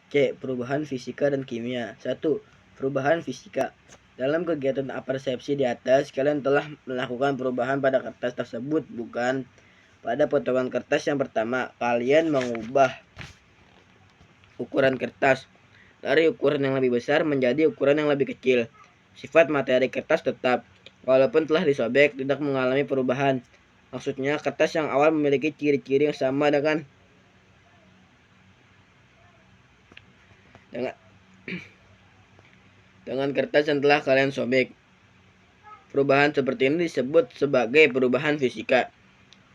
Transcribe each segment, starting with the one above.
C. Perubahan fisika dan kimia. 1. Perubahan fisika. Dalam kegiatan apersepsi di atas, kalian telah melakukan perubahan pada kertas tersebut, bukan? Pada potongan kertas yang pertama, kalian mengubah ukuran kertas dari ukuran yang lebih besar menjadi ukuran yang lebih kecil. Sifat materi kertas tetap, walaupun telah disobek, tidak mengalami perubahan. Maksudnya, kertas yang awal memiliki ciri-ciri yang sama dengan dengan kertas yang telah kalian sobek. Perubahan seperti ini disebut sebagai perubahan fisika.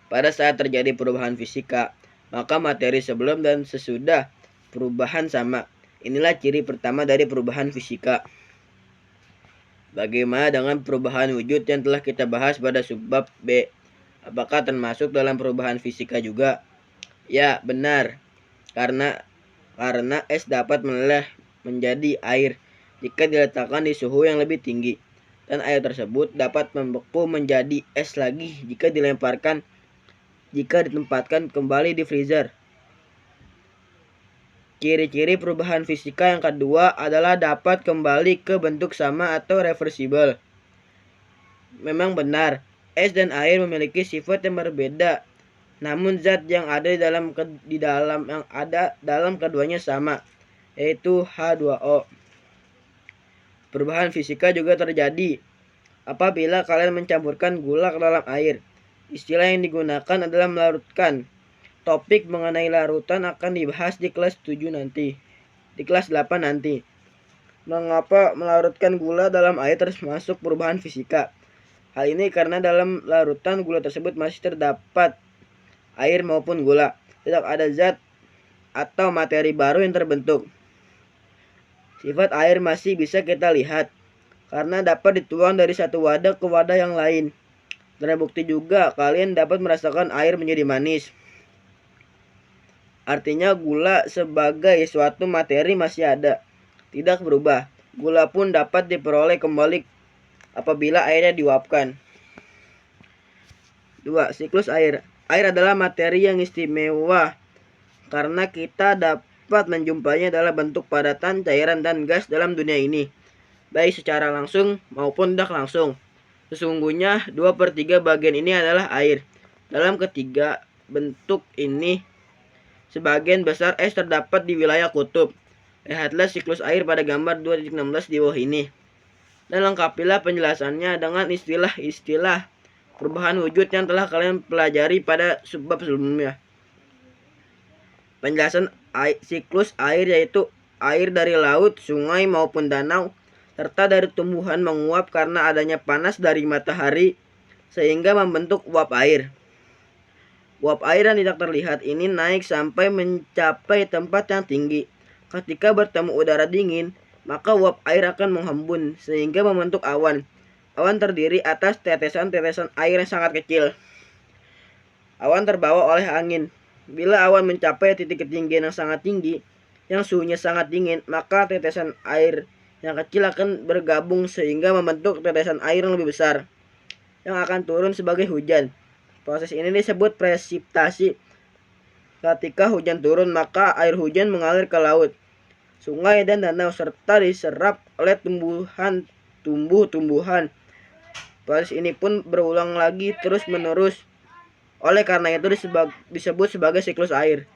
Pada saat terjadi perubahan fisika, maka materi sebelum dan sesudah perubahan sama. Inilah ciri pertama dari perubahan fisika. Bagaimana dengan perubahan wujud yang telah kita bahas pada subbab B? Apakah termasuk dalam perubahan fisika juga? Ya, benar. Karena es dapat meleleh menjadi air jika diletakkan di suhu yang lebih tinggi, dan air tersebut dapat membeku menjadi es lagi jika ditempatkan kembali di freezer. Ciri-ciri perubahan fisika yang kedua adalah dapat kembali ke bentuk sama atau reversible. Memang benar, es dan air memiliki sifat yang berbeda, namun zat yang ada dalam keduanya sama, yaitu H2O. Perubahan fisika juga terjadi apabila kalian mencampurkan gula ke dalam air. Istilah yang digunakan adalah melarutkan. Topik mengenai larutan akan dibahas di kelas 7 nanti. Di kelas 8 nanti. Mengapa melarutkan gula dalam air termasuk perubahan fisika? Hal ini karena dalam larutan gula tersebut masih terdapat air maupun gula. Tidak ada zat atau materi baru yang terbentuk. Sifat air masih bisa kita lihat karena dapat dituang dari satu wadah ke wadah yang lain. Terbukti juga kalian dapat merasakan air menjadi manis. Artinya gula sebagai suatu materi masih ada, tidak berubah. Gula pun dapat diperoleh kembali apabila airnya diuapkan. 2. Siklus air. Air adalah materi yang istimewa karena kita dapat menjumpainya dalam bentuk padatan, cairan, dan gas dalam dunia ini, baik secara langsung maupun tidak langsung. Sesungguhnya 2/3 bagian ini adalah air. Dalam ketiga bentuk ini, sebagian besar es terdapat di wilayah kutub. Lihatlah siklus air pada gambar 2.16 di bawah ini. Dan lengkapilah penjelasannya dengan istilah-istilah perubahan wujud yang telah kalian pelajari pada subbab sebelumnya. Penjelasan siklus air yaitu air dari laut, sungai maupun danau, serta dari tumbuhan menguap karena adanya panas dari matahari sehingga membentuk uap air. Uap air yang tidak terlihat ini naik sampai mencapai tempat yang tinggi. Ketika bertemu udara dingin, maka uap air akan menghembun sehingga membentuk awan. Awan terdiri atas tetesan-tetesan air yang sangat kecil. Awan terbawa oleh angin. Bila awan mencapai titik ketinggian yang sangat tinggi, yang suhunya sangat dingin, maka tetesan air yang kecil akan bergabung sehingga membentuk tetesan air yang lebih besar, yang akan turun sebagai hujan. Proses ini disebut presipitasi. Ketika hujan turun, maka air hujan mengalir ke laut, sungai, dan danau serta diserap oleh tumbuh-tumbuhan. Proses ini pun berulang lagi terus-menerus. Oleh karena itu disebut sebagai siklus air.